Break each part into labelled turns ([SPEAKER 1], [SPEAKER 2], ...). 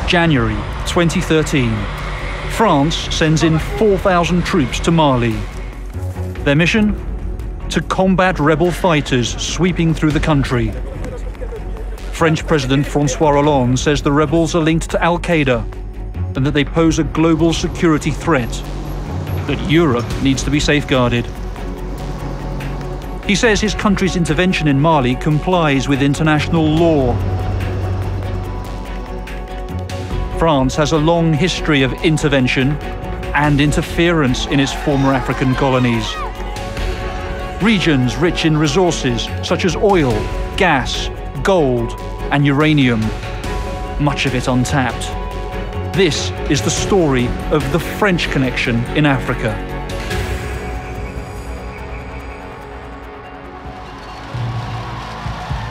[SPEAKER 1] January 2013. France sends in 4,000 troops to Mali. Their mission? To combat rebel fighters sweeping through the country. French President François Hollande says the rebels are linked to Al-Qaeda and that they pose a global security threat, that Europe needs to be safeguarded. He says his country's intervention in Mali complies with international law. France has a long history of intervention and interference in its former African colonies. Regions rich in resources such as oil, gas, gold, and uranium, much of it untapped. This is the story of the French connection in Africa.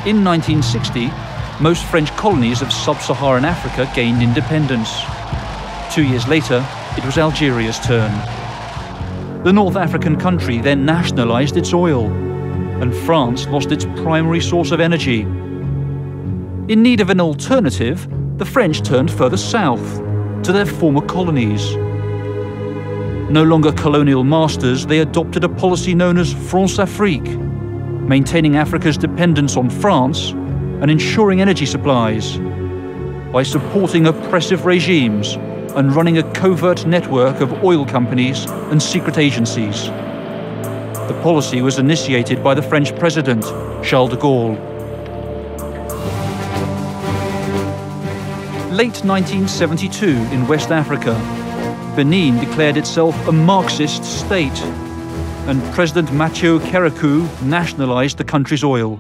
[SPEAKER 1] In 1960, most French colonies of sub-Saharan Africa gained independence. 2 years later, it was Algeria's turn. The North African country then nationalized its oil, and France lost its primary source of energy. In need of an alternative, the French turned further south, to their former colonies. No longer colonial masters, they adopted a policy known as France-Afrique, maintaining Africa's dependence on France and ensuring energy supplies by supporting oppressive regimes and running a covert network of oil companies and secret agencies. The policy was initiated by the French president, Charles de Gaulle. Late 1972 in West Africa, Benin declared itself a Marxist state, and President Mathieu Kérékou nationalized the country's oil.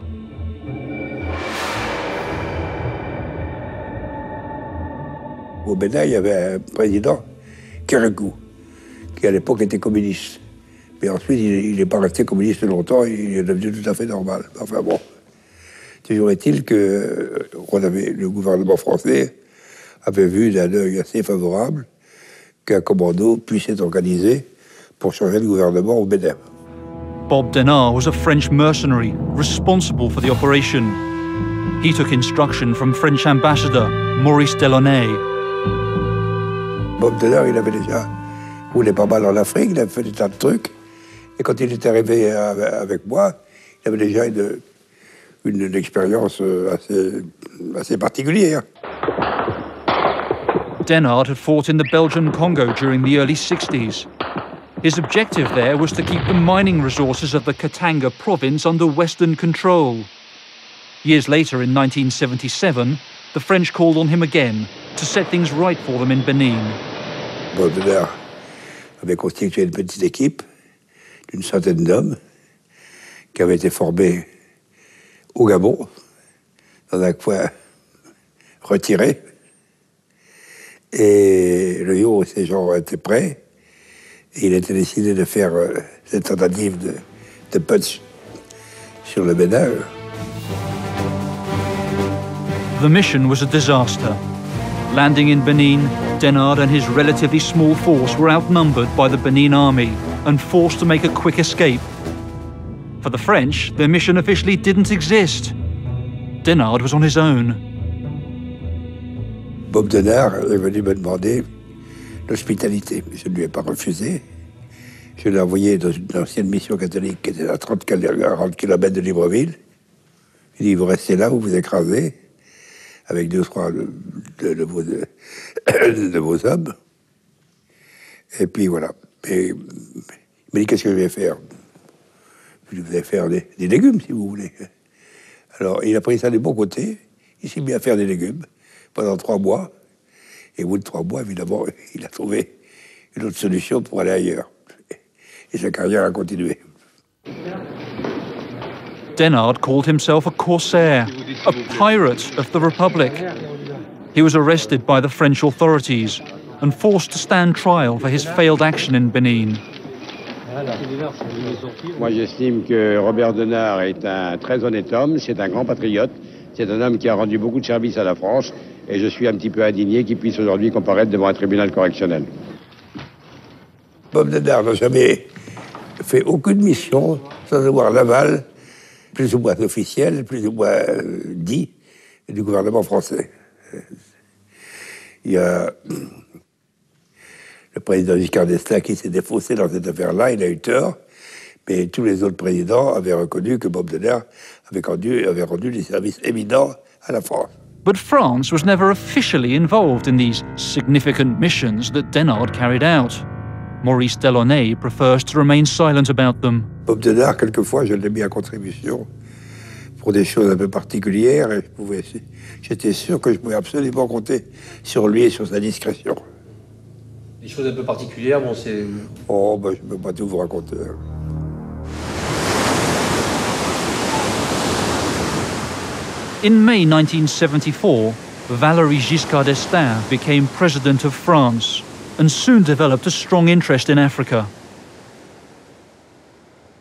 [SPEAKER 2] Au Bénin, il y avait un président, Kérékou, qui à l'époque était communiste. Mais ensuite, il n'est pas resté communiste longtemps, il est devenu tout à fait normal. Enfin bon, toujours est-il que le gouvernement français avait vu d'un œil assez favorable qu'un commando puisse être organisé pour changer le gouvernement au Bénin.
[SPEAKER 1] Bob Denard was a French mercenary responsible for the operation. He took instruction from French ambassador Maurice Delaunay.
[SPEAKER 2] Bob Denard, il avait déjà roulé pas mal en Afrique, il avait fait des tas de trucs. Et quand il est arrivé avec moi, il avait déjà une expérience assez particulière.
[SPEAKER 1] Denard had fought in the Belgian Congo during the early 60s. His objective there was to keep the mining resources of the Katanga province under Western control. Years later, in 1977, the French called on him again to set things right for them in Benin.
[SPEAKER 2] Bob Denard avait constitué une petite équipe d'une centaine d'hommes qui avait été formée au Gabon, dans un coin retiré. Et le jour où ces gens étaient prêts, il était décidé de faire cette tentative de putsch sur le Bénin.
[SPEAKER 1] The mission was a disaster. Landing in Benin, Denard and his relatively small force were outnumbered by the Benin army and forced to make a quick escape. For the French, their mission officially didn't exist. Denard was on his own.
[SPEAKER 2] Bob Denard est venu me demander l'hospitalité. Je ne lui ai pas refusé. Je l'ai envoyé dans une ancienne mission catholique qui était à 40 km de Libreville. Il dit, vous restez là, vous vous écrasez, avec 2 ou 3 de vos hommes. Et puis voilà. Et il m'a dit, qu'est-ce que je vais faire? Je vais faire des légumes, si vous voulez. Alors, il a pris ça du bon côté. Il s'est mis à faire des légumes pendant 3 mois. Et au bout de 3 mois, évidemment, il a trouvé une autre solution pour aller ailleurs. Et sa carrière a continué.
[SPEAKER 1] Denard called himself a corsair, a pirate of the Republic. He was arrested by the French authorities and forced to stand trial for his failed action in Benin.
[SPEAKER 3] Moi, j'estime que Robert Denard est un très honnête homme, c'est un grand patriote, c'est un homme qui a rendu beaucoup de services à la France, et je suis un petit peu indigné qu'il puisse aujourd'hui comparaître devant un tribunal correctionnel.
[SPEAKER 2] Bob Denard n'a jamais fait aucune mission sans avoir l'aval, plus ou moins officiel, plus ou moins dit, du gouvernement français. Il y a le président Giscard d'Estaing qui s'est défaussé dans cette affaire-là, il a eu tort, mais tous les autres présidents avaient reconnu que Bob Denard avait rendu des services éminents à la France.
[SPEAKER 1] But France was never officially involved in these significant missions that Denard carried out. Maurice Delaunay prefers to remain silent about them.
[SPEAKER 2] Bob Denard, quelquefois, je l'ai mis à contribution pour des choses un peu particulières et j'étais sûr que je pouvais absolument compter sur lui et sur sa discrétion.
[SPEAKER 4] Des choses un peu particulières, bon, c'est...
[SPEAKER 2] Oh, ben, je ne peux pas tout vous raconter.
[SPEAKER 1] In May 1974, Valéry Giscard d'Estaing became president of France and soon developed a strong interest in Africa.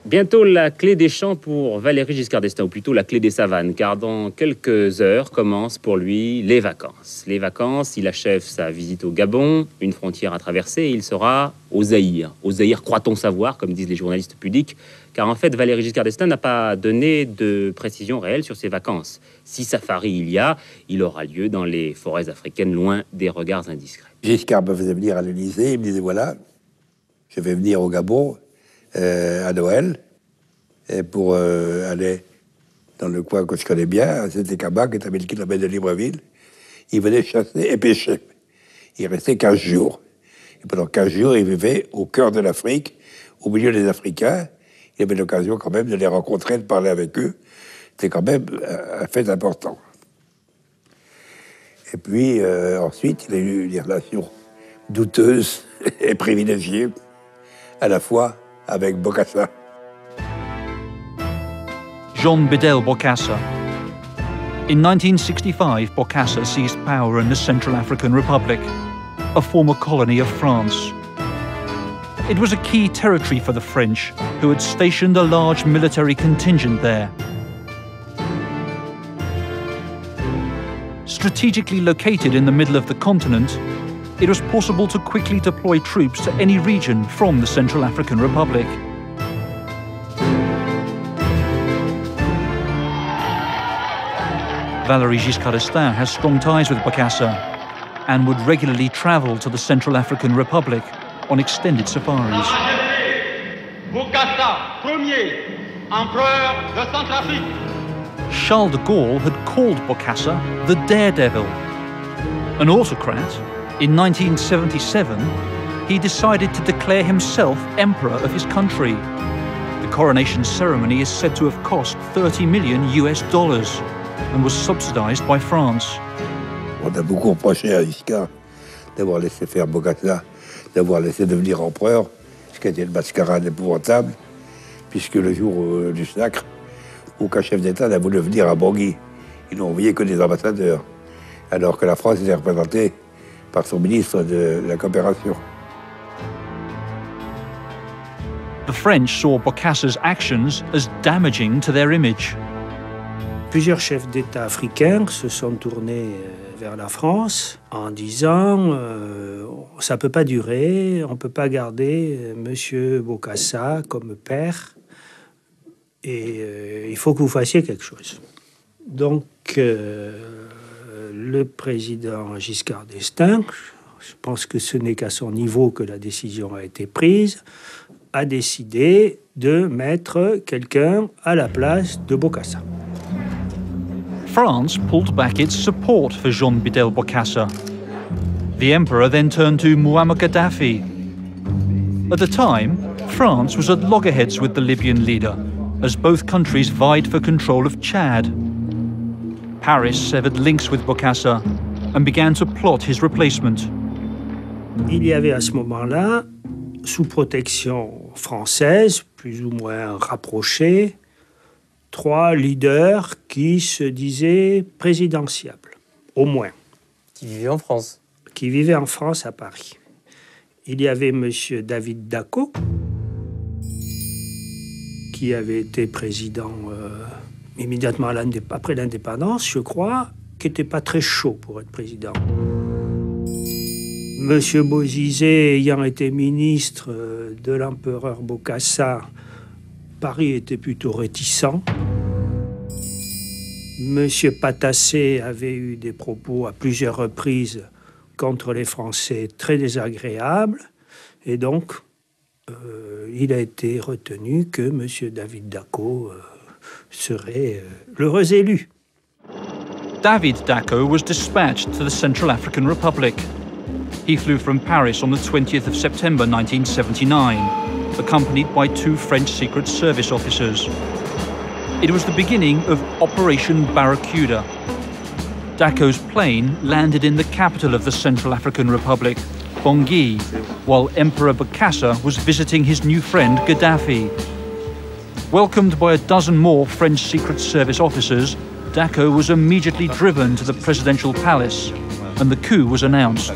[SPEAKER 5] Bientôt la clé des champs pour Valéry Giscard d'Estaing, ou plutôt la clé des savanes, car dans quelques heures commencent pour lui les vacances. Les vacances, il achève sa visite au Gabon, une frontière à traverser, et il sera au Zaïre. Au Zaïre, croit-on savoir, comme disent les journalistes pudiques, car en fait, Valéry Giscard d'Estaing n'a pas donné de précision réelle sur ses vacances. Si safari il y a, il aura lieu dans les forêts africaines, loin des regards indiscrets.
[SPEAKER 2] Giscard me faisait venir à l'Élysée, il me disait, voilà, je vais venir au Gabon, à Noël, et pour aller dans le coin que je connais bien, c'était Kaba, qui est à 1000 km de Libreville. Il venait chasser et pêcher. Il restait 15 jours. Et pendant 15 jours, il vivait au cœur de l'Afrique, au milieu des Africains. Il avait l'occasion quand même de les rencontrer, de parler avec eux. C'était quand même un fait important. Et puis, ensuite, il a eu des relations douteuses et privilégiées, à la fois avec Bokassa.
[SPEAKER 1] Jean Bedel Bokassa. In 1965, Bokassa seized power in the Central African Republic, a former colony of France. It was a key territory for the French, who had stationed a large military contingent there. Strategically located in the middle of the continent, it was possible to quickly deploy troops to any region from the Central African Republic. Valéry Giscard d'Estaing has strong ties with Bokassa and would regularly travel to the Central African Republic on extended safaris.
[SPEAKER 6] Bokassa, premier empereur de Centrafrique.
[SPEAKER 1] Charles de Gaulle had called Bokassa the Daredevil. An autocrat, in 1977, he decided to declare himself emperor of his country. The coronation ceremony is said to have cost $30 million and was subsidized by France.
[SPEAKER 2] On a beaucoup reproché à Giscard d'avoir laissé faire Bokassa, d'avoir laissé devenir empereur, ce qui était une mascarade épouvantable, puisque le jour du sacre, aucun chef d'État n'a voulu venir à Bangui. Ils n'ont envoyé que des ambassadeurs, alors que la France était représentée par son ministre de la coopération.
[SPEAKER 1] The French saw Bokassa's actions as damaging to their image.
[SPEAKER 7] Plusieurs chefs d'État africains se sont tournés vers la France en disant ça ne peut pas durer, on ne peut pas garder M. Bokassa comme père et il faut que vous fassiez quelque chose. Donc le président Giscard d'Estaing, je pense que ce n'est qu'à son niveau que la décision a été prise, a décidé de mettre quelqu'un à la place de Bokassa.
[SPEAKER 1] France pulled back its support for Jean Bedel Bokassa. The emperor then turned to Muammar Gaddafi. At the time, France was at loggerheads with the Libyan leader, as both countries vied for control of Chad. Paris severed links with Bokassa and began to plot his replacement.
[SPEAKER 7] Il y avait à ce moment-là, sous protection française, plus ou moins rapprochée, 3 leaders qui se disaient présidentiables, au moins.
[SPEAKER 4] Qui vivait en France.
[SPEAKER 7] Qui vivaient en France, à Paris. Il y avait M. David Dacko, qui avait été président immédiatement après l'indépendance, je crois, qui n'était pas très chaud pour être président. M. Bozizé ayant été ministre de l'empereur Bokassa, Paris était plutôt réticent. M. Patassé avait eu des propos à plusieurs reprises contre les Français très désagréable. Et donc, il a été retenu que M. David Dacko serait l'heureux élu.
[SPEAKER 1] David Dacko was dispatched to the Central African Republic. He flew from Paris on the 20th of September 1979, accompanied by 2 French Secret Service officers. It was the beginning of Operation Barracuda. Dacko's plane landed in the capital of the Central African Republic, Bangui, while Emperor Bokassa was visiting his new friend Gaddafi. Welcomed by a dozen more French Secret Service officers, Dacko was immediately driven to the presidential palace, and the coup was announced.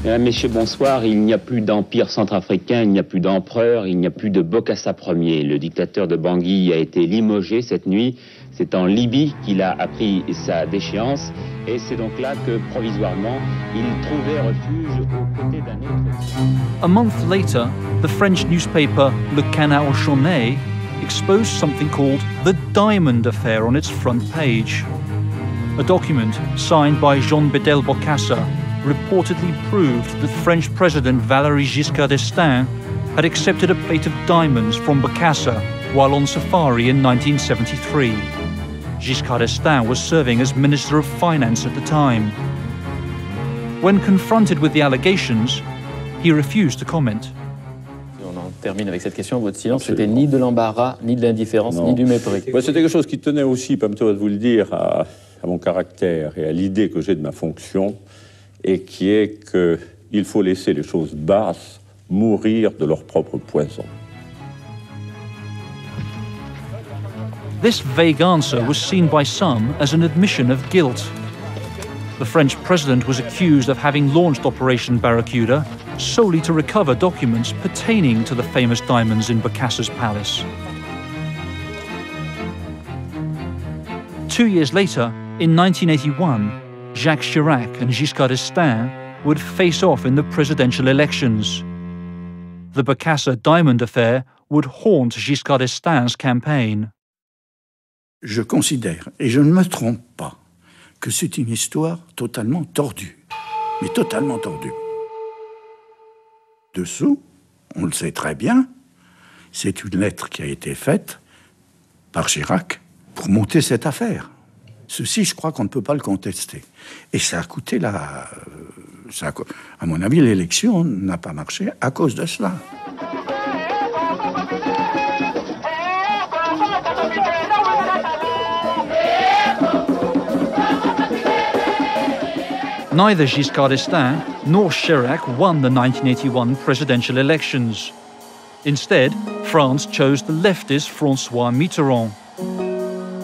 [SPEAKER 5] Messieurs, bonsoir. Il n'y a plus d'empire centrafricain, il n'y a plus d'empereur, il n'y a plus de Bokassa Ier. Le dictateur de Bangui a été limogé cette nuit. C'est en Libye qu'il a appris sa déchéance, et c'est donc là que, provisoirement, il trouvait refuge aux côtés d'un autre.
[SPEAKER 1] A month later, the French newspaper Le Canard Enchaîné exposed something called the Diamond Affair on its front page. A document signed by Jean Bedel Bokassa reportedly proved that French President Valéry Giscard d'Estaing had accepted a plate of diamonds from Bokassa while on safari in 1973. Giscard d'Estaing was serving as Minister of Finance at the time. When confronted with the allegations, he refused to comment.
[SPEAKER 8] On en termine avec cette question. Votre silence, c'était ni de l'embarras, ni de l'indifférence, ni du mépris.
[SPEAKER 9] Ouais, c'était quelque chose qui tenait aussi, permettez-moi de vous le dire, à mon caractère et à l'idée que j'ai de ma fonction, et qui est qu'il faut laisser les choses basses mourir de leur propre poison.
[SPEAKER 1] This vague answer was seen by some as an admission of guilt. The French president was accused of having launched Operation Barracuda solely to recover documents pertaining to the famous diamonds in Bokassa's palace. 2 years later, in 1981, Jacques Chirac and Giscard d'Estaing would face off in the presidential elections. The Bokassa diamond affair would haunt Giscard d'Estaing's campaign.
[SPEAKER 10] Je considère, et je ne me trompe pas, que c'est une histoire totalement tordue. Mais totalement tordue. Dessous, on le sait très bien, c'est une lettre qui a été faite par Chirac pour monter cette affaire. Ceci, je crois qu'on ne peut pas le contester. Et ça a coûté à mon avis, l'élection n'a pas marché à cause de cela.
[SPEAKER 1] Neither Giscard d'Estaing nor Chirac won the 1981 presidential elections. Instead, France chose the leftist François Mitterrand.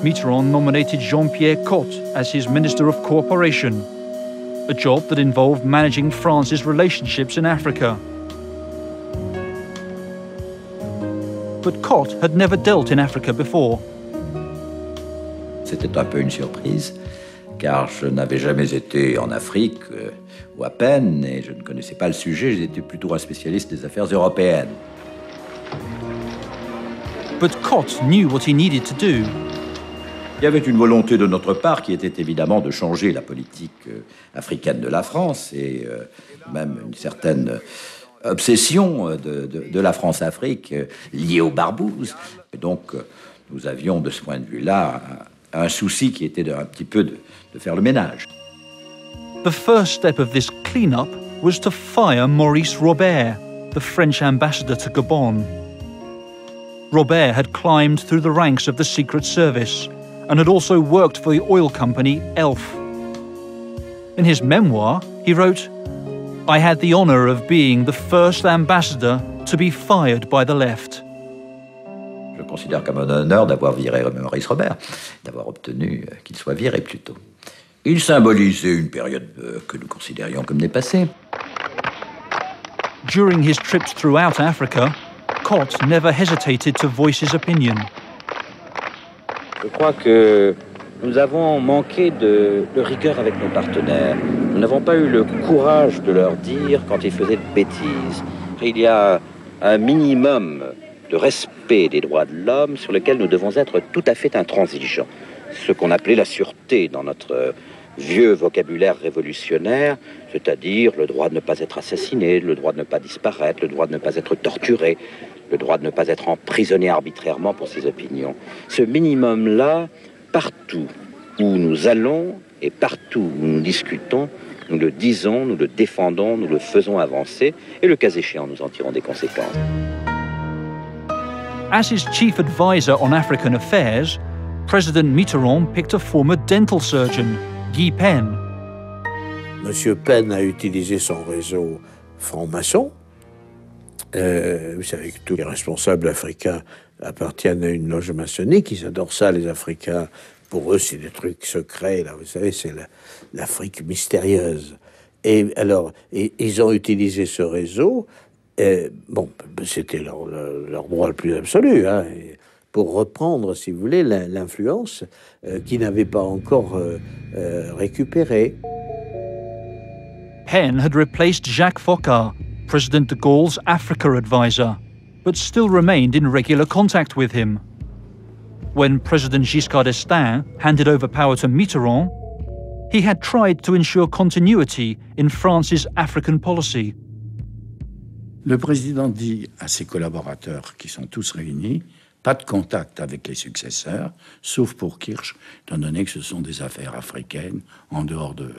[SPEAKER 1] Mitterrand nominated Jean-Pierre Cot as his Minister of Cooperation, a job that involved managing France's relationships in Africa. But Cot had never dealt in Africa before.
[SPEAKER 11] C'était un peu une surprise, car je n'avais jamais été en Afrique, ou à peine, et je ne connaissais pas le sujet, j'étais plutôt un spécialiste des affaires européennes.
[SPEAKER 1] But Cot knew what he needed to do.
[SPEAKER 11] Il y avait une volonté de notre part qui était évidemment de changer la politique africaine de la France, et même une certaine obsession de la France-Afrique liée aux barbouzes. Et donc, nous avions de ce point de vue-là un souci qui était un petit peu de faire le ménage.
[SPEAKER 1] The first step of this clean-up was to fire Maurice Robert, the French ambassador to Gabon. Robert had climbed through the ranks of the Secret Service and had also worked for the oil company ELF. In his memoir, he wrote, "I had the honor of being the first ambassador to be fired by the left."
[SPEAKER 11] Je considère comme un honneur d'avoir viré Maurice Robert, d'avoir obtenu qu'il soit viré plutôt. Il symbolisait une période que nous considérions comme dépassée.
[SPEAKER 1] During his trips throughout Africa, Cot never hesitated to voice his opinion.
[SPEAKER 12] Je crois que nous avons manqué de rigueur avec nos partenaires. Nous n'avons pas eu le courage de leur dire quand ils faisaient de bêtises. Il y a un minimum de respect des droits de l'homme sur lequel nous devons être tout à fait intransigeants. Ce qu'on appelait la sûreté dans notre vieux vocabulaire révolutionnaire, c'est-à-dire le droit de ne pas être assassiné, le droit de ne pas disparaître, le droit de ne pas être torturé, le droit de ne pas être emprisonné arbitrairement pour ses opinions. Ce minimum-là, partout où nous allons et partout où nous discutons, nous le disons, nous le défendons, nous le faisons avancer, et le cas échéant, nous en tirons des conséquences.
[SPEAKER 1] As his chief advisor on African affairs, President Mitterrand picked a former dental surgeon, Guy Pen.
[SPEAKER 13] Monsieur Pen a utilisé son réseau franc-maçon. Vous savez que tous les responsables africains appartiennent à une loge maçonnique. Ils adorent ça, les Africains. Pour eux, c'est des trucs secrets. Là, vous savez, c'est l'Afrique mystérieuse. Et alors, ils ont utilisé ce réseau. Bon, c'était leur droit le plus absolu, hein, pour reprendre, si vous voulez, l'influence qu'ils n'avaient pas encore récupérée.
[SPEAKER 1] Pen had replaced Jacques Foccart, President de Gaulle's Africa advisor, but still remained in regular contact with him. When President Giscard d'Estaing handed over power to Mitterrand, he had tried to ensure continuity in France's African policy.
[SPEAKER 10] Le président dit à ses collaborateurs, qui sont tous réunis, pas de contact avec les successeurs, sauf pour Kirch, étant donné que ce sont des affaires africaines en dehors de...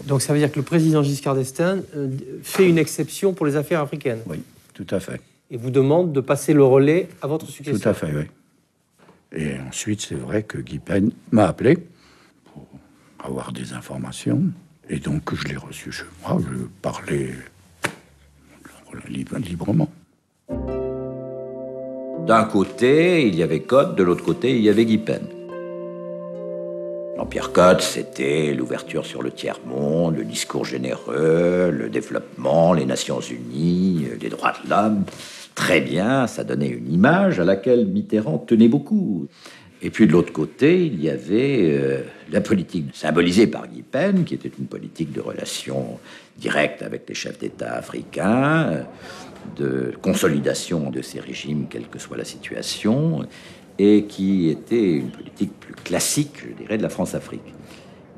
[SPEAKER 4] Donc ça veut dire que le président Giscard d'Estaing fait une exception pour les affaires africaines.
[SPEAKER 10] Oui, tout à fait.
[SPEAKER 4] Et vous demande de passer le relais à votre successeur.
[SPEAKER 10] Tout à fait, oui. Et ensuite, c'est vrai que Guy Pen m'a appelé pour avoir des informations. Et donc, je l'ai reçu chez moi. Je parlais librement.
[SPEAKER 11] D'un côté, il y avait Cotte, de l'autre côté, il y avait Guy Pen. Jean-Pierre Cotte, c'était l'ouverture sur le tiers-monde, le discours généreux, le développement, les Nations Unies, les droits de l'homme. Très bien, ça donnait une image à laquelle Mitterrand tenait beaucoup. Et puis de l'autre côté, il y avait la politique symbolisée par Guy Pen, qui était une politique de relations directes avec les chefs d'État africains, de consolidation de ces régimes, quelle que soit la situation, et qui était une politique plus classique, je dirais, de la France-Afrique.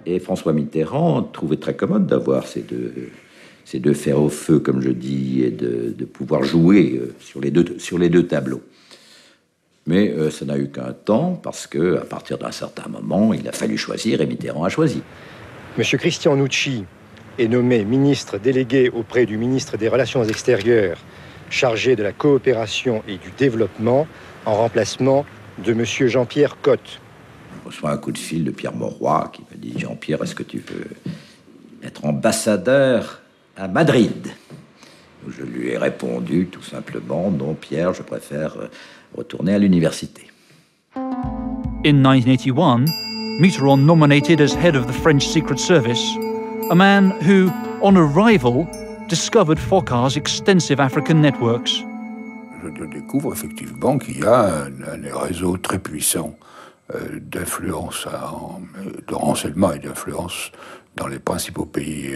[SPEAKER 11] Et François Mitterrand trouvait très commode d'avoir ces deux fers au feu, comme je dis, et de pouvoir jouer sur les deux tableaux. Mais ça n'a eu qu'un temps, parce qu'à partir d'un certain moment, il a fallu choisir, et Mitterrand a choisi.
[SPEAKER 14] Monsieur Christian Nucci est nommé ministre délégué auprès du ministre des Relations extérieures, chargé de la coopération et du développement, en remplacement de monsieur Jean-Pierre Cotte.
[SPEAKER 11] Je reçois un coup de fil de Pierre Mauroy, qui me dit « Jean-Pierre, est-ce que tu veux être ambassadeur à Madrid ?» Je lui ai répondu tout simplement « Non, Pierre, je préfère retourner à l'université. »
[SPEAKER 1] In 1981, Mitterrand nominated as head of the French Secret Service a man who, on arrival, discovered Foccart's extensive African networks.
[SPEAKER 2] Je découvre effectivement qu'il y a un réseau très puissant d'influence, de renseignement et d'influence dans les principaux pays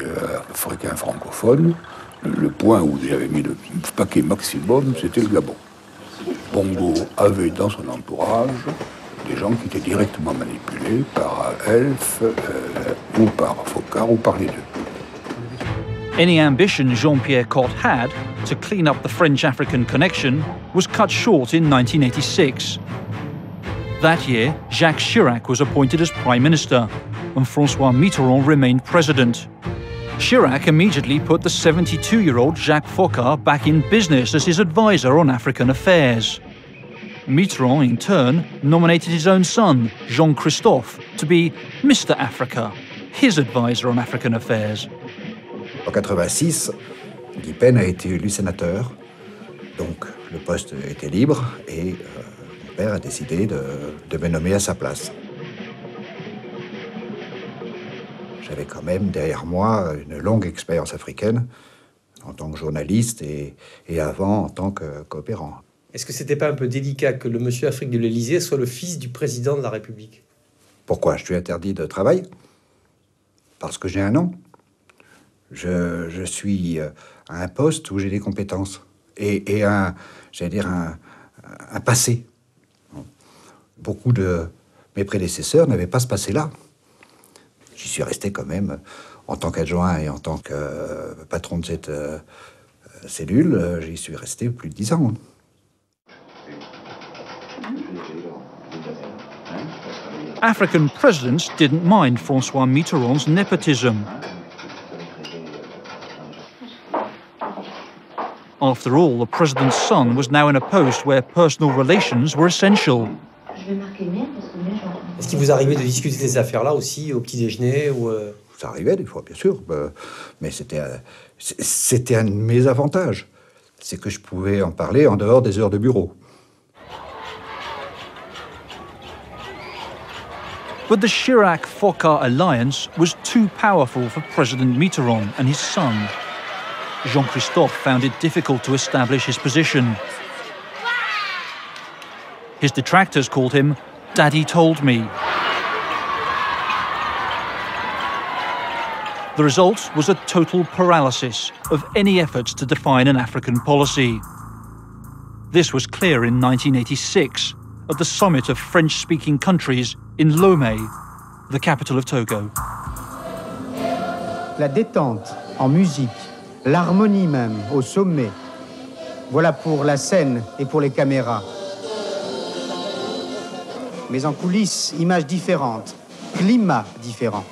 [SPEAKER 2] africains francophones. Le point où il avait mis le paquet maximum, c'était le Gabon. Bongo avait dans son entourage des gens qui étaient directement manipulés par Elf ou par Foccart ou par les deux.
[SPEAKER 1] Any ambition Jean-Pierre Cotte had to clean up the French-African connection was cut short in 1986. That year, Jacques Chirac was appointed as Prime Minister, and François Mitterrand remained President. Chirac immediately put the 72-year-old Jacques Foccart back in business as his advisor on African affairs. Mitterrand, in turn, nominated his own son, Jean-Christophe, to be Mr. Africa, his advisor on African affairs.
[SPEAKER 15] En 86, Guy Pen a été élu sénateur, donc le poste était libre et mon père a décidé de me nommer à sa place. J'avais quand même derrière moi une longue expérience africaine en tant que journaliste et avant en tant que coopérant.
[SPEAKER 4] Est-ce que c'était pas un peu délicat que le monsieur Afrique de l'Élysée soit le fils du président de la République?
[SPEAKER 15] Pourquoi? Je suis interdit de travail? Parce que j'ai un nom. Je suis à un poste où j'ai des compétences et un passé. Beaucoup de mes prédécesseurs n'avaient pas ce passé-là. J'y suis resté quand même en tant qu'adjoint et en tant que patron de cette cellule. J'y suis resté plus de 10 ans.
[SPEAKER 1] African presidents didn't mind François Mitterrand's nepotism. After all, the president's son was now in a post where personal relations were essential.
[SPEAKER 4] Est-ce qu'il vous arrivait de discuter de ces affaires-là aussi au petit déjeuner ou
[SPEAKER 15] Ça arrivait des fois, bien sûr, mais c'était un de mes avantages. C'est que je pouvais en parler en dehors des heures de bureau.
[SPEAKER 1] But the Chirac-Foccart alliance was too powerful for President Mitterrand and his son. Jean-Christophe found it difficult to establish his position. His detractors called him "Daddy told me." The result was a total paralysis of any efforts to define an African policy. This was clear in 1986 at the summit of French-speaking countries in Lomé, the capital of Togo.
[SPEAKER 16] La détente en musique, l'harmonie même au sommet, voilà pour la scène et pour les caméras. Mais en coulisses, images différentes, climat différent.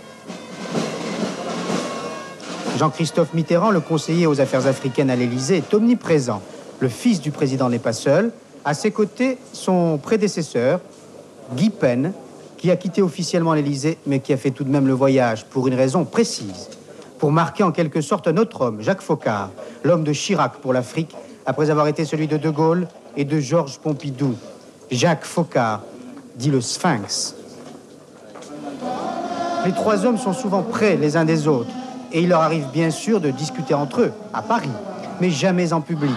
[SPEAKER 16] Jean-Christophe Mitterrand, le conseiller aux affaires africaines à l'Élysée, est omniprésent. Le fils du président n'est pas seul. À ses côtés, son prédécesseur, Guy Pen, qui a quitté officiellement l'Élysée, mais qui a fait tout de même le voyage pour une raison précise. Pour marquer en quelque sorte un autre homme, Jacques Foccart, l'homme de Chirac pour l'Afrique, après avoir été celui de De Gaulle et de Georges Pompidou. Jacques Foccart, dit le Sphinx. Les trois hommes sont souvent près les uns des autres, et il leur arrive bien sûr de discuter entre eux, à Paris, mais jamais en public,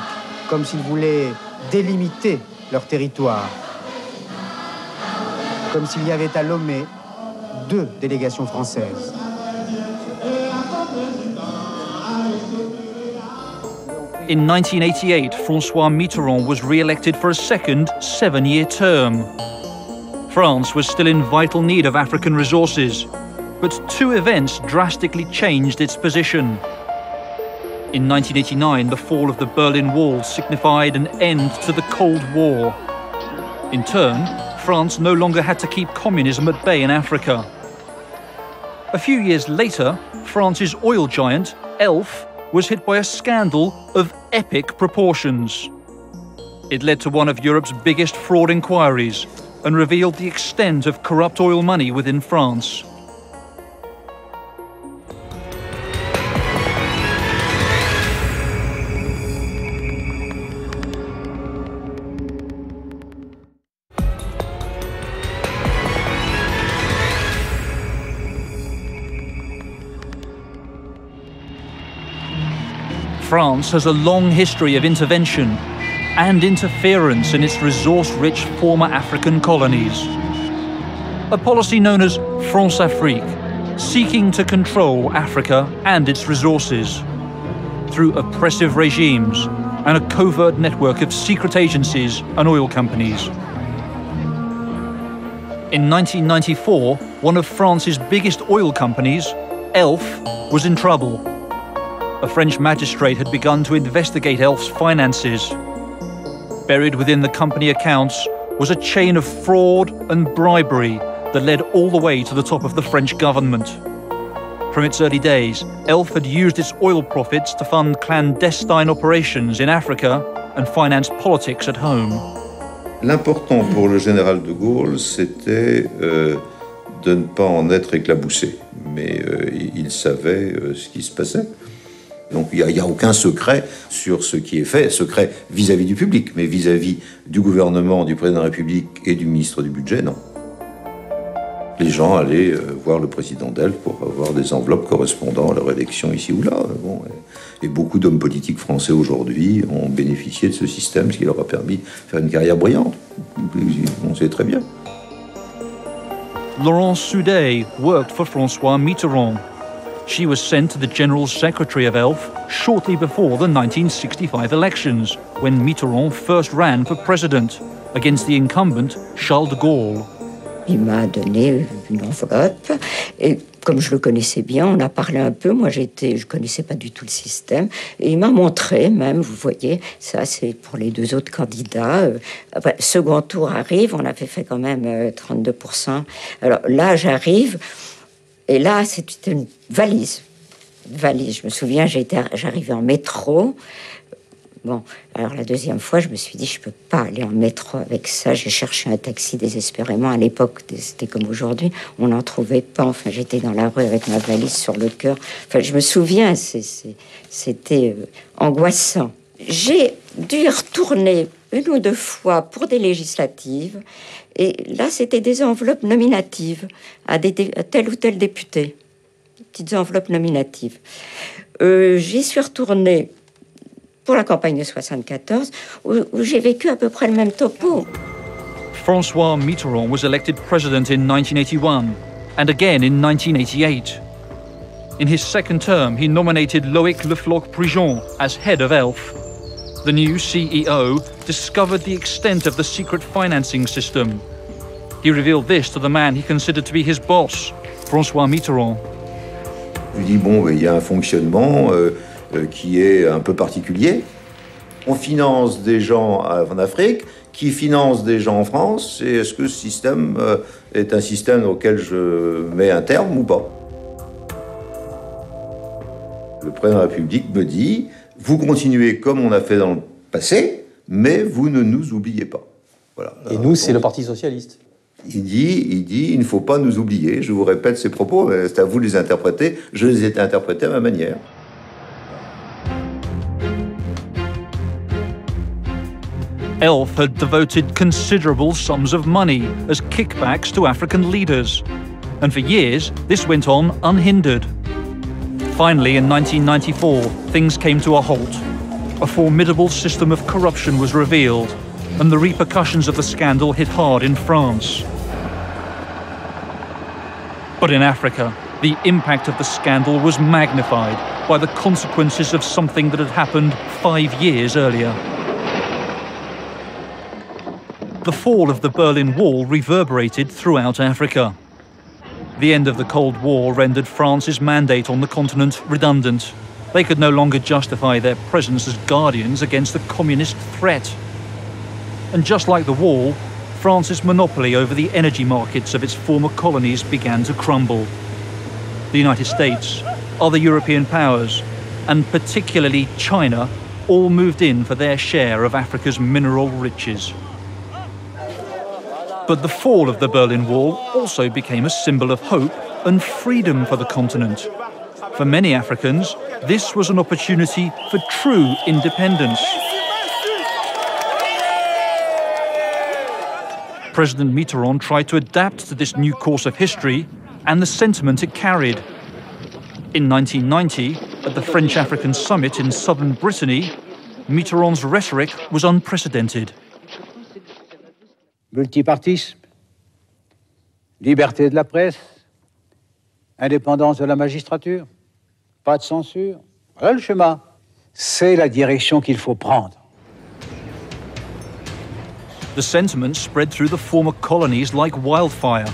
[SPEAKER 16] comme s'ils voulaient délimiter leur territoire. Comme s'il y avait à Lomé 2 délégations françaises.
[SPEAKER 1] In 1988, François Mitterrand was re-elected for a second 7-year term. France was still in vital need of African resources, but 2 events drastically changed its position. In 1989, the fall of the Berlin Wall signified an end to the Cold War. In turn, France no longer had to keep communism at bay in Africa. A few years later, France's oil giant, Elf, was hit by a scandal of epic proportions. It led to one of Europe's biggest fraud inquiries and revealed the extent of corrupt oil money within France. France has a long history of intervention and interference in its resource-rich former African colonies. A policy known as France-Afrique, seeking to control Africa and its resources through oppressive regimes and a covert network of secret agencies and oil companies. In 1994, one of France's biggest oil companies, Elf, was in trouble. A French magistrate had begun to investigate Elf's finances. Buried within the company accounts was a chain of fraud and bribery that led all the way to the top of the French government. From its early days, Elf had used its oil profits to fund clandestine operations in Africa and finance politics at home.
[SPEAKER 17] L'important pour le général de Gaulle, c'était de ne pas en être éclaboussé. Mais il savait ce qui se passait. Donc il n'y a aucun secret sur ce qui est fait, secret vis-à-vis du public, mais vis-à-vis du gouvernement, du président de la République et du ministre du Budget, non. Les gens allaient voir le président d'Elf pour avoir des enveloppes correspondant à leur élection ici ou là. Bon, et beaucoup d'hommes politiques français aujourd'hui ont bénéficié de ce système, ce qui leur a permis de faire une carrière brillante. On sait très bien.
[SPEAKER 1] Laurence Soudet worked for François Mitterrand. She was sent to the General Secretary of Elf shortly before the 1965 elections, when Mitterrand first ran for president against the incumbent Charles de Gaulle.
[SPEAKER 18] Il m'a donné une enveloppe et comme je le connaissais bien, on a parlé un peu. Moi, je connaissais pas du tout le système. Et il m'a montré, même, vous voyez, ça, c'est pour les deux autres candidats. Après, second tour arrive, on avait fait quand même 32%. Alors là, j'arrive, et là, c'était une valise. Je me souviens, j'arrivais en métro. Bon, alors la deuxième fois, je me suis dit, je peux pas aller en métro avec ça. J'ai cherché un taxi désespérément. À l'époque, c'était comme aujourd'hui, on n'en trouvait pas. Enfin, j'étais dans la rue avec ma valise sur le cœur. Enfin, je me souviens, c'était angoissant. J'ai dû y retourner une ou deux fois pour des législatives. Et là, c'était des enveloppes nominatives à tel ou tel député. Petites enveloppes nominatives. J'y suis retournée pour la campagne de 74, où j'ai vécu à peu près le même topo.
[SPEAKER 1] François Mitterrand was elected president in 1981 and again in 1988. In his second term, he nominated Loïc Le Floch-Prigent as head of ELF. The new CEO discovered the extent of the secret financing system. He revealed this to the man he considered to be his boss, François Mitterrand.
[SPEAKER 17] Je dis, bon, il y a un fonctionnement qui est un peu particulier. On finance des gens en Afrique, qui financent des gens en France, et est-ce que ce système est un système auquel je mets un terme ou pas? Le président de la République me dit, vous continuez comme on a fait dans le passé, mais vous ne nous oubliez pas. Voilà.
[SPEAKER 4] Et nous, c'est le Parti socialiste.
[SPEAKER 17] Il dit, il ne faut pas nous oublier. Je vous répète ces propos, c'est à vous de les interpréter. Je les ai interprétés à ma manière.
[SPEAKER 1] ELF had devoted considerable sums of money as kickbacks to African leaders. And for years, this went on unhindered. Finally, in 1994, things came to a halt. A formidable system of corruption was revealed, and the repercussions of the scandal hit hard in France. But in Africa, the impact of the scandal was magnified by the consequences of something that had happened 5 years earlier. The fall of the Berlin Wall reverberated throughout Africa. The end of the Cold War rendered France's mandate on the continent redundant. They could no longer justify their presence as guardians against the communist threat. And just like the wall, France's monopoly over the energy markets of its former colonies began to crumble. The United States, other European powers, and particularly China, all moved in for their share of Africa's mineral riches. But the fall of the Berlin Wall also became a symbol of hope and freedom for the continent. For many Africans, this was an opportunity for true independence. President Mitterrand tried to adapt to this new course of history and the sentiment it carried. In 1990, at the French-African Summit in southern Brittany, Mitterrand's rhetoric was unprecedented.
[SPEAKER 19] Multipartisme, liberté de la presse, indépendance de la magistrature, pas de censure. Voilà le schéma. C'est la direction qu'il faut prendre.
[SPEAKER 1] The sentiment spread through the former colonies like wildfire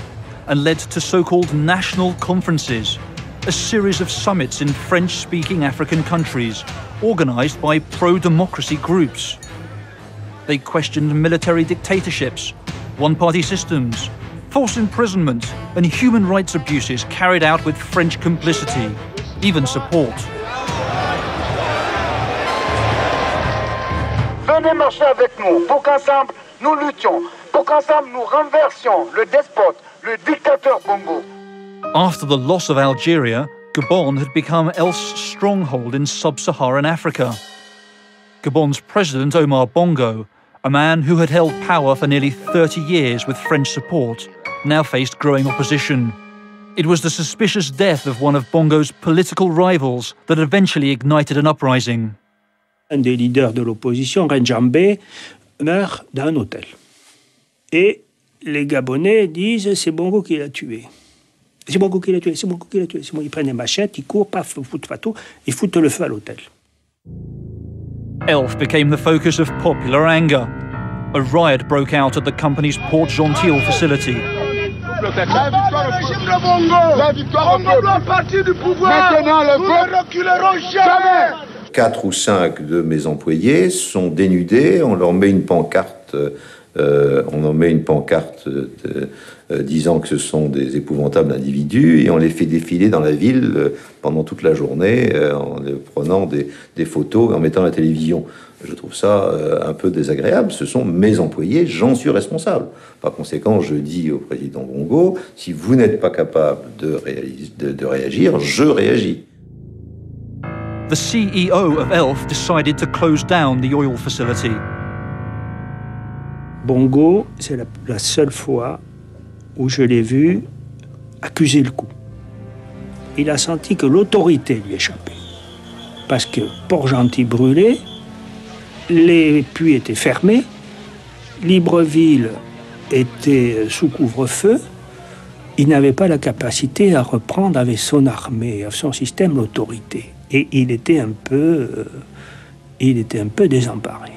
[SPEAKER 1] and led to so-called national conferences, a series of summits in French-speaking African countries, organized by pro-democracy groups. They questioned military dictatorships, one-party systems, forced imprisonment, and human rights abuses carried out with French complicity, even support.
[SPEAKER 20] Venez marcher avec nous pour qu'ensemble nous luttions, pour qu'ensemble nous renversions le despote, le dictateur Bongo.
[SPEAKER 1] After the loss of Algeria, Gabon had become ELF's stronghold in sub-Saharan Africa. Gabon's president, Omar Bongo, a man who had held power for nearly 30 years with French support, now faced growing opposition. It was the suspicious death of one of Bongo's political rivals that eventually ignited an uprising.
[SPEAKER 7] Un des leaders de l'opposition, Renjambe, meurt dans un hôtel. Et les Gabonais disent c'est Bongo qui l'a tué. C'est Bongo qui l'a tué, c'est Bongo qui l'a tué. Ils prennent des machettes, ils courent, paf, ils foutent le feu à l'hôtel.
[SPEAKER 1] ELF became the focus of popular anger. A riot broke out at the company's Port Gentil facility.
[SPEAKER 20] peuple texan. Le régime de Bongo. La victoire Bongo doit partir du pouvoir. Maintenant, nous ne reculerons jamais.
[SPEAKER 17] 4 ou 5 de mes employés sont dénudés, on leur met une pancarte, disant que ce sont des épouvantables individus et on les fait défiler dans la ville pendant toute la journée en prenant des photos et en mettant la télévision. Je trouve ça un peu désagréable. Ce sont mes employés, j'en suis responsable. Par conséquent, je dis au président Bongo, si vous n'êtes pas capable de réagir, je réagis.
[SPEAKER 1] The CEO of ELF decided to close down the oil facility.
[SPEAKER 7] Bongo, c'est la seule fois où je l'ai vu accuser le coup. Il a senti que l'autorité lui échappait. Parce que Port-Gentil brûlait, les puits étaient fermés, Libreville était sous couvre-feu, il n'avait pas la capacité à reprendre avec son armée, son système, l'autorité. Et il était un peu désemparé.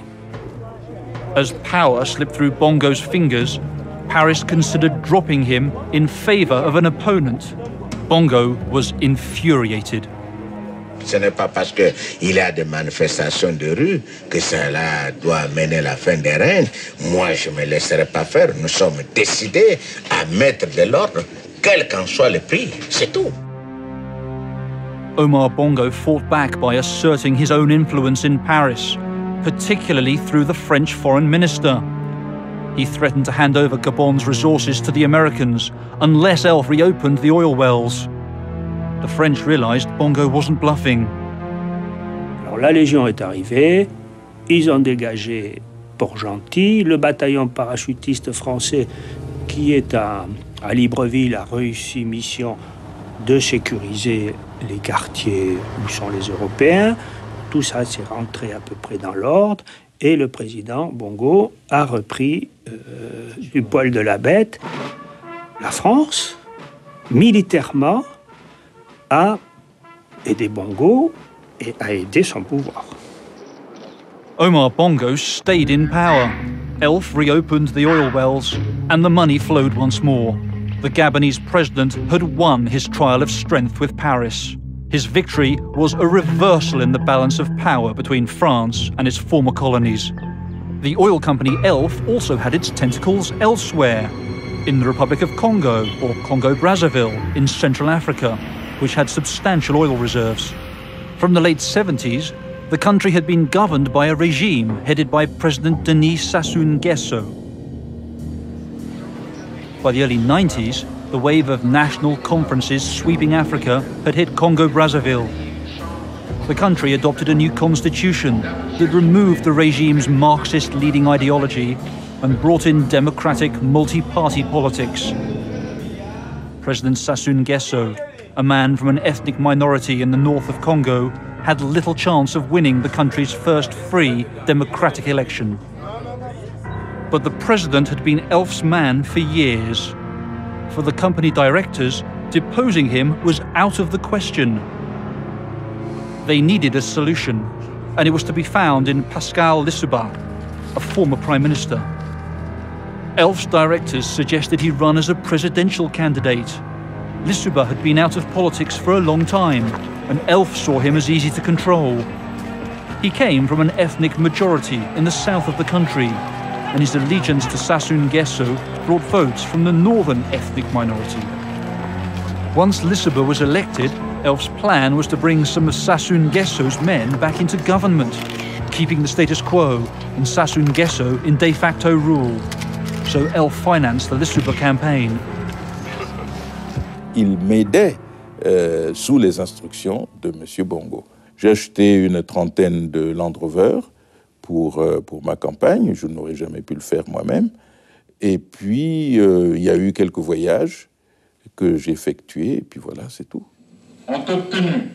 [SPEAKER 1] As power slipped through Bongo's fingers, Paris considered dropping him in favor of an opponent. Bongo was infuriated.
[SPEAKER 21] Ce n'est pas parce qu'il y a des manifestations de rue que cela doit mener la fin des règnes. Moi, je ne me laisserai pas faire. Nous sommes décidés à mettre de l'ordre, quel qu'en soit le prix. C'est tout.
[SPEAKER 1] Omar Bongo fought back by asserting his own influence in Paris, particularly through the French foreign minister. He threatened to hand over Gabon's resources to the Americans unless ELF reopened the oil wells. The French realized Bongo wasn't bluffing.
[SPEAKER 7] Alors la Légion est arrivée, ils ont dégagé Port-Gentil, le bataillon parachutiste français qui est à Libreville a réussi mission de sécuriser les quartiers où sont les Européens. Tout ça s'est rentré à peu près dans l'ordre et le président Bongo a repris du poil de la bête. La France, militairement, a aidé Bongo et a aidé son pouvoir.
[SPEAKER 1] Omar Bongo stayed in power. ELF reopened the oil wells and the money flowed once more. The Gabonese president had won his trial of strength with Paris. His victory was a reversal in the balance of power between France and its former colonies. The oil company ELF also had its tentacles elsewhere, in the Republic of Congo or Congo-Brazzaville in Central Africa, which had substantial oil reserves. From the late 70s, the country had been governed by a regime headed by President Denis Sassou Nguesso. By the early 90s, the wave of national conferences sweeping Africa had hit Congo-Brazzaville. The country adopted a new constitution that removed the regime's Marxist leading ideology and brought in democratic multi-party politics. President Sassou Nguesso, a man from an ethnic minority in the north of Congo, had little chance of winning the country's first free democratic election. But the president had been ELF's man for years. For the company directors, deposing him was out of the question. They needed a solution, and it was to be found in Pascal Lissouba, a former prime minister. ELF's directors suggested he run as a presidential candidate. Lissouba had been out of politics for a long time, and ELF saw him as easy to control. He came from an ethnic majority in the south of the country, and his allegiance to Sassou Nguesso brought votes from the northern ethnic minority. Once Lissouba was elected, ELF's plan was to bring some of Sassou Nguesso's men back into government, keeping the status quo and Sassou Nguesso in de facto rule. So ELF financed the Lissouba campaign.
[SPEAKER 22] Il m'aidait sous les instructions de M. Bongo. J'ai acheté une trentaine de Land Rover pour ma campagne. Je n'aurais jamais pu le faire moi-même. Et puis, il y a eu quelques voyages que j'ai effectués. Et puis voilà, c'est tout.
[SPEAKER 23] Ont obtenu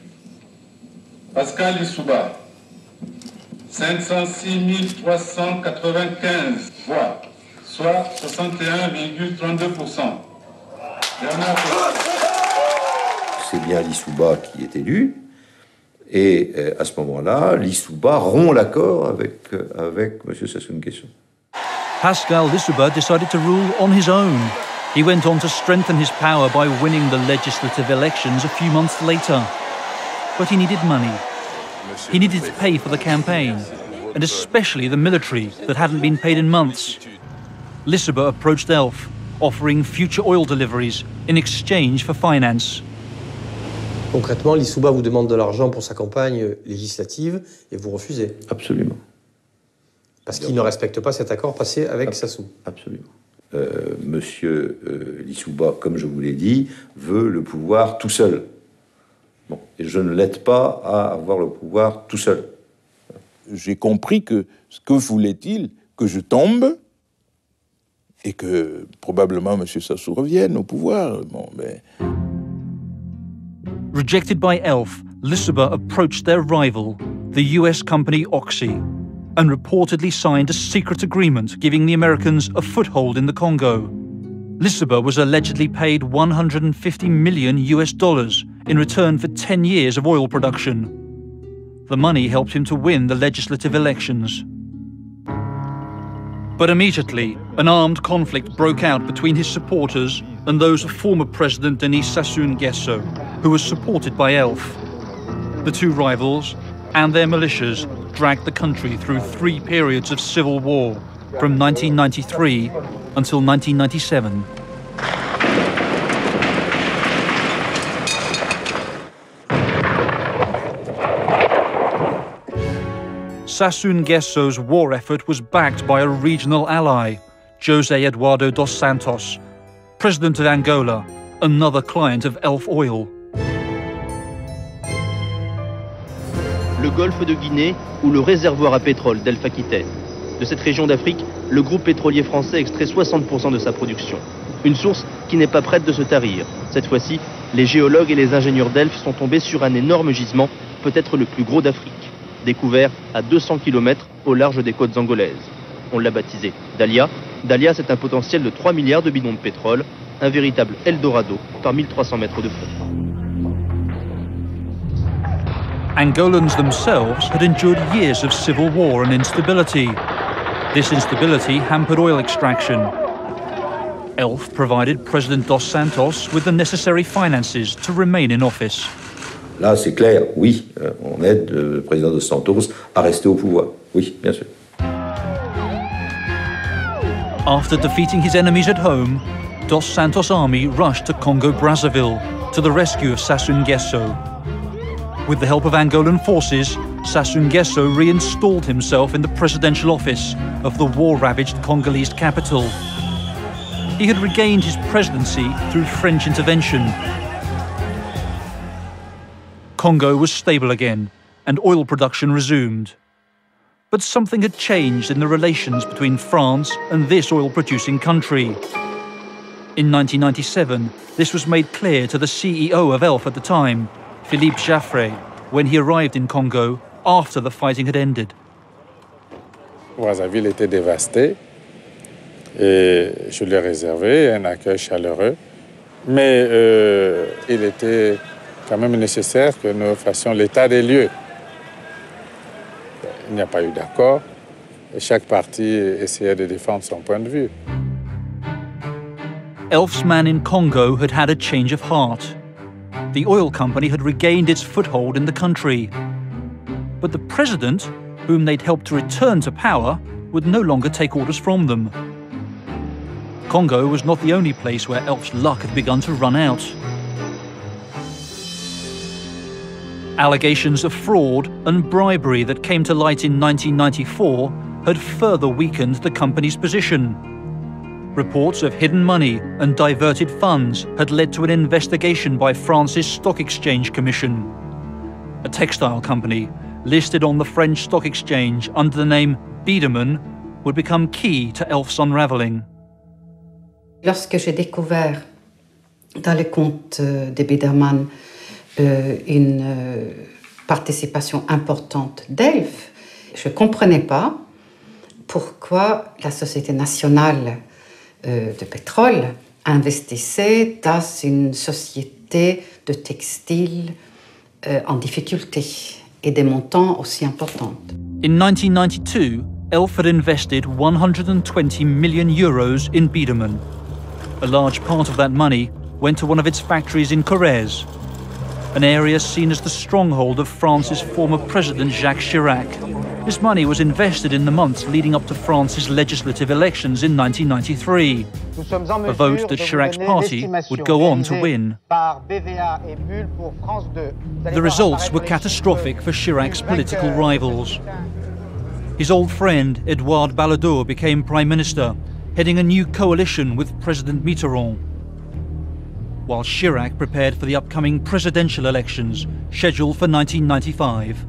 [SPEAKER 23] Pascal Lissouba, 506 395 voix, soit 61,32%.
[SPEAKER 17] C'est bien Lissouba qui est élu. Et à ce moment-là, Lissouba rompt l'accord avec M. Sassou Nguesso.
[SPEAKER 1] Pascal Lissouba decided to rule on his own. He went on to strengthen his power by winning the legislative elections a few months later. But he needed money. He needed to pay for the campaign, and especially the military that hadn't been paid in months. Lissouba approached Elf, offering future oil deliveries in exchange for finance.
[SPEAKER 4] Concrètement, Lissouba vous demande de l'argent pour sa campagne législative et vous refusez.
[SPEAKER 11] Absolument.
[SPEAKER 4] Parce qu'il ne respecte pas cet accord passé avec Sassou.
[SPEAKER 11] Absolument. Monsieur Lissouba, comme je vous l'ai dit, veut le pouvoir tout seul. Bon, et je ne l'aide pas à avoir le pouvoir tout seul.
[SPEAKER 22] J'ai compris que ce que voulait-il que je tombe et que probablement M. Sassou revienne au pouvoir. Bon, mais...
[SPEAKER 1] Rejected by Elf, Lissouba approached their rival, the US company Oxy, and reportedly signed a secret agreement giving the Americans a foothold in the Congo. Lissouba was allegedly paid $150 million in return for 10 years of oil production. The money helped him to win the legislative elections. But immediately, an armed conflict broke out between his supporters and those of former President Denis Sassou Nguesso, who was supported by Elf. The two rivals and their militias dragged the country through 3 periods of civil war, from 1993 until 1997. Sassou Nguesso's war effort was backed by a regional ally, José Eduardo dos Santos, president of Angola, another client of Elf Oil.
[SPEAKER 3] Le golfe de Guinée ou le réservoir à pétrole d'Elf Aquitaine. De cette région d'Afrique, le groupe pétrolier français extrait 60% de sa production. Une source qui n'est pas prête de se tarir. Cette fois-ci, les géologues et les ingénieurs d'Elf sont tombés sur un énorme gisement, peut-être le plus gros d'Afrique. Découvert à 200 km au large des côtes angolaises. On l'a baptisé Dahlia. Dahlia, c'est un potentiel de 3 milliards de bidons de pétrole, un véritable Eldorado par 1300 mètres de fond.
[SPEAKER 1] Angolans themselves had endured years of civil war and instability. This instability hampered oil extraction. Elf provided President Dos Santos with the necessary finances to remain in office.
[SPEAKER 11] Là, c'est clair, oui, on aide le président Dos Santos à rester au pouvoir. Oui, bien sûr.
[SPEAKER 1] After defeating his enemies at home, Dos Santos' army rushed to Congo-Brazzaville to the rescue of Sassou Nguesso. With the help of Angolan forces, Sassou Nguesso reinstalled himself in the presidential office of the war-ravaged Congolese capital. He had regained his presidency through French intervention. Congo was stable again, and oil production resumed. But something had changed in the relations between France and this oil-producing country. In 1997, this was made clear to the CEO of Elf at the time, Philippe Jaffray, when he arrived in Congo after the fighting had ended.
[SPEAKER 5] Brazzaville était dévastée et je lui ai réservé un accueil chaleureux, mais il était quand même nécessaire que nous fassions l'état des lieux. Il n'y a pas eu d'accord et chaque partie essayait de défendre son point de vue.
[SPEAKER 1] Elf's man in Congo had had a change of heart. The oil company had regained its foothold in the country. But the president, whom they'd helped to return to power, would no longer take orders from them. Congo was not the only place where Elf's luck had begun to run out. Allegations of fraud and bribery that came to light in 1994 had further weakened the company's position. Reports of hidden money and diverted funds had led to an investigation by France's Stock Exchange Commission. A textile company listed on the French Stock Exchange under the name Biedermann would become key to Elf's unraveling.
[SPEAKER 6] Lorsque j'ai découvert dans les comptes de Biedermann une participation importante d'Elf, je ne comprenais pas pourquoi la Société nationale de pétrole investissait dans une société de textile en difficulté et des montants aussi importants.
[SPEAKER 1] In 1992, Elf had invested 120 million euros in Biedermann. A large part of that money went to one of its factories in Corrèze, an area seen as the stronghold of France's former president Jacques Chirac. This money was invested in the months leading up to France's legislative elections in 1993, a vote that Chirac's party would go on to win. The results were catastrophic for Chirac's political rivals. His old friend Edouard Balladur became prime minister, heading a new coalition with President Mitterrand, while Chirac prepared for the upcoming presidential elections scheduled for 1995.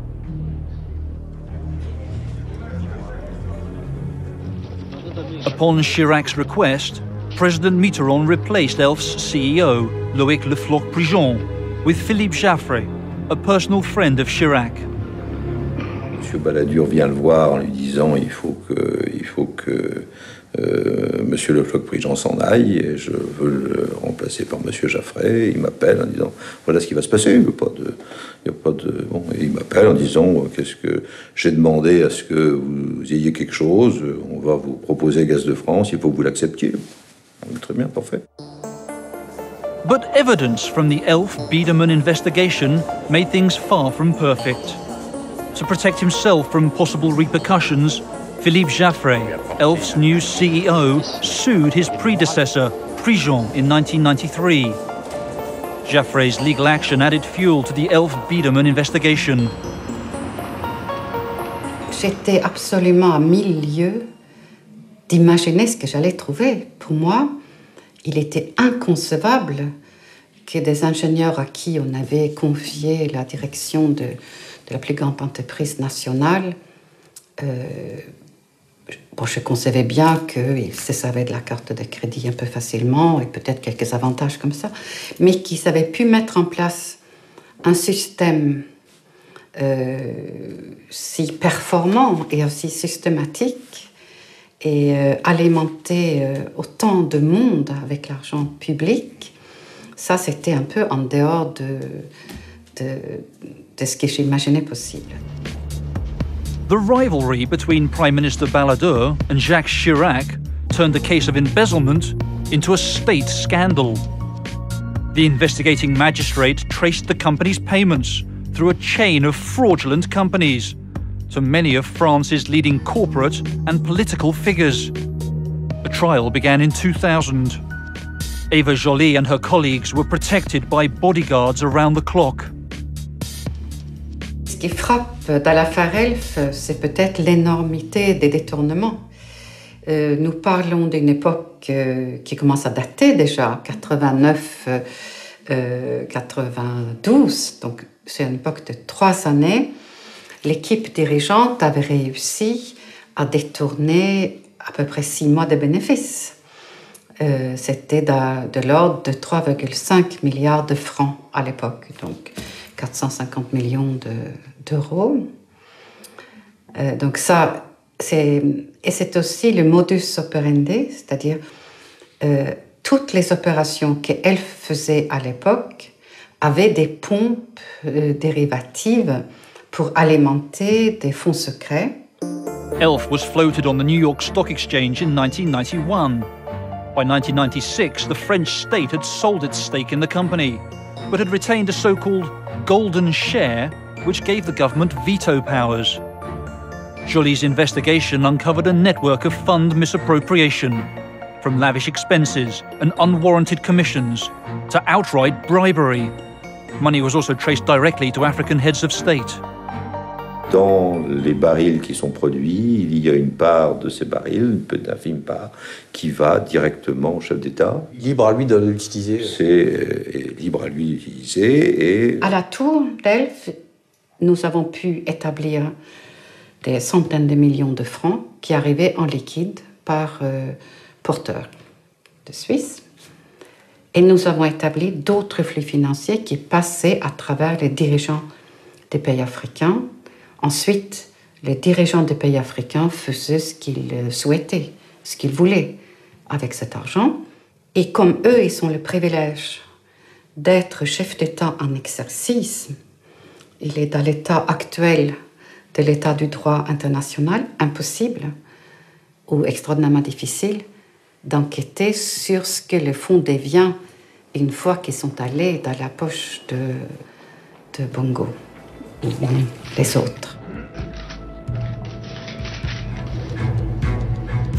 [SPEAKER 1] Upon Chirac's request, President Mitterrand replaced ELF's CEO, Loïc Le Floch-Prigent, with Philippe Jaffray, a personal friend of Chirac.
[SPEAKER 17] M. Balladur vient le voir en lui disant il faut que M. Le Floch-Prigent s'en aille et je veux le remplacer par M. Jaffray. Il m'appelle en disant voilà ce qui va se passer. Bon, et il m'appelle en disant qu'est-ce que j'ai demandé à ce que vous ayez quelque chose. On va vous proposer Gaz de France. Il faut que vous l'acceptiez. Très bien, parfait.
[SPEAKER 1] But evidence from the Elf-Biedermann investigation made things far from perfect. To protect himself from possible repercussions, Philippe Jaffray, ELF's new CEO, sued his predecessor, Prigent, in 1993. Jaffray's legal action added fuel to the Elf-Biedermann investigation.
[SPEAKER 6] J'étais absolument à mille lieues d'imaginer ce que j'allais trouver. Pour moi, il était inconcevable que des ingénieurs à qui on avait confié la direction de la plus grande entreprise nationale, je concevais bien qu'ils se servaient de la carte de crédit un peu facilement et peut-être quelques avantages comme ça, mais qu'ils avaient pu mettre en place un système si performant et aussi systématique et alimenter autant de monde avec l'argent public. Ça, c'était un peu en dehors de ce que j'imaginais possible.
[SPEAKER 1] The rivalry between Prime Minister Balladur and Jacques Chirac turned the case of embezzlement into a state scandal. The investigating magistrate traced the company's payments through a chain of fraudulent companies to many of France's leading corporate and political figures. A trial began in 2000. Eva Joly and her colleagues were protected by bodyguards around the clock.
[SPEAKER 6] Ce qui frappe dans l'affaire Elf, c'est peut-être l'énormité des détournements. Nous parlons d'une époque qui commence à dater déjà, 89-92, donc c'est une époque de 3 années. L'équipe dirigeante avait réussi à détourner à peu près 6 mois de bénéfices. C'était de l'ordre de 3,5 milliards de francs à l'époque, donc 450 millions d'euros. Donc ça, c'est aussi le modus operandi, c'est-à-dire toutes les opérations qu'ELF faisait à l'époque avaient des pompes dérivatives pour alimenter des fonds secrets.
[SPEAKER 1] ELF was floated on the New York Stock Exchange in 1991. By 1996, the French state had sold its stake in the company, but had retained a so-called golden share, which gave the government veto powers. Joly's investigation uncovered a network of fund misappropriation, from lavish expenses and unwarranted commissions to outright bribery. Money was also traced directly to African heads of state.
[SPEAKER 17] Dans les barils qui sont produits, il y a une part de ces barils, une petite infime part, qui va directement au chef d'État.
[SPEAKER 4] Libre à lui de l'utiliser.
[SPEAKER 17] C'est libre à lui d'utiliser. Et
[SPEAKER 6] à la tour d'Elf, nous avons pu établir des centaines de millions de francs qui arrivaient en liquide par porteur de Suisse. Et nous avons établi d'autres flux financiers qui passaient à travers les dirigeants des pays africains. Ensuite, les dirigeants des pays africains faisaient ce qu'ils souhaitaient, ce qu'ils voulaient avec cet argent. Et comme eux, ils ont le privilège d'être chef d'État en exercice, il est dans l'état actuel de l'état du droit international impossible ou extraordinairement difficile d'enquêter sur ce que le fonds devient une fois qu'ils sont allés dans la poche de Bongo ou les autres.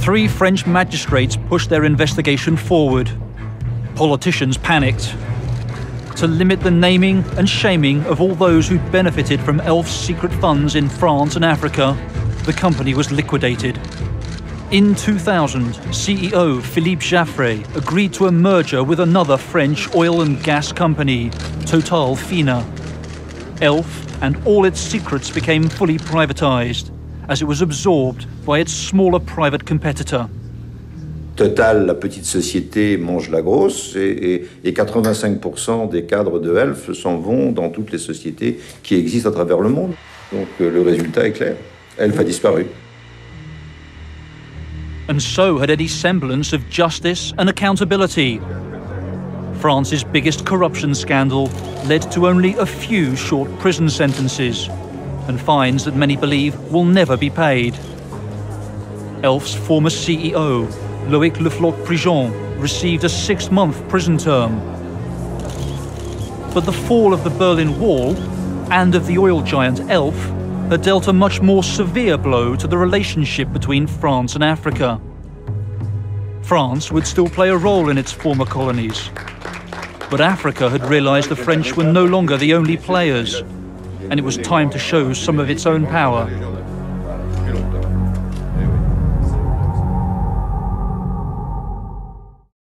[SPEAKER 1] 3 French magistrates pushed their investigation forward. Politicians panicked. To limit the naming and shaming of all those who'd benefited from Elf's secret funds in France and Africa, the company was liquidated. In 2000, CEO Philippe Jaffray agreed to a merger with another French oil and gas company, Total Fina. Elf and all its secrets became fully privatized, as it was absorbed by its smaller private competitor.
[SPEAKER 17] Total, la petite société, mange la grosse et 85% des cadres de Elf s'en vont dans toutes les sociétés qui existent à travers le monde. Donc le résultat est clair. Elf a disparu.
[SPEAKER 1] And so had any semblance of justice and accountability. France's biggest corruption scandal led to only a few short prison sentences and fines that many believe will never be paid. Elf's former CEO, Loïc Le Floch-Prigent, received a 6-month prison term. But the fall of the Berlin Wall and of the oil giant Elf had dealt a much more severe blow to the relationship between France and Africa. France would still play a role in its former colonies. But Africa had realized the French were no longer the only players, and it was time to show some of its own power.